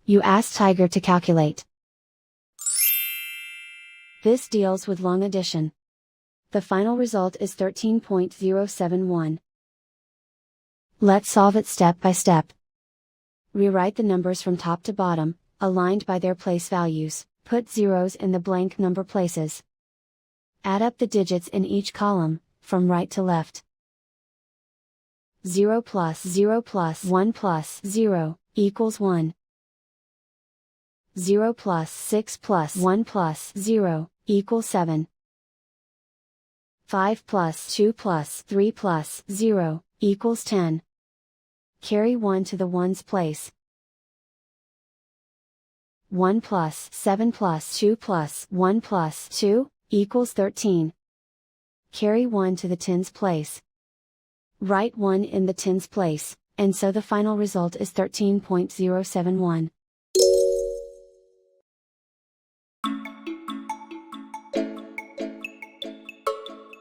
You ask Tiger to calculate. This deals with long addition. The final result is 13.071. Let's solve it step by step. Rewrite the numbers from top to bottom, aligned by their place values. Put zeros in the blank number places. Add up the digits in each column, from right to left. 0 plus 1 plus 0, equals 1. 0 plus 6 plus 1 plus 0, equals 7. 5 plus 2 plus 3 plus 0, equals 10. Carry 1 to the ones place. 1 plus 7 plus 2 plus 1 plus 2, equals 13. Carry 1 to the tens place. Write 1 in the tens place, and so the final result is 13.071.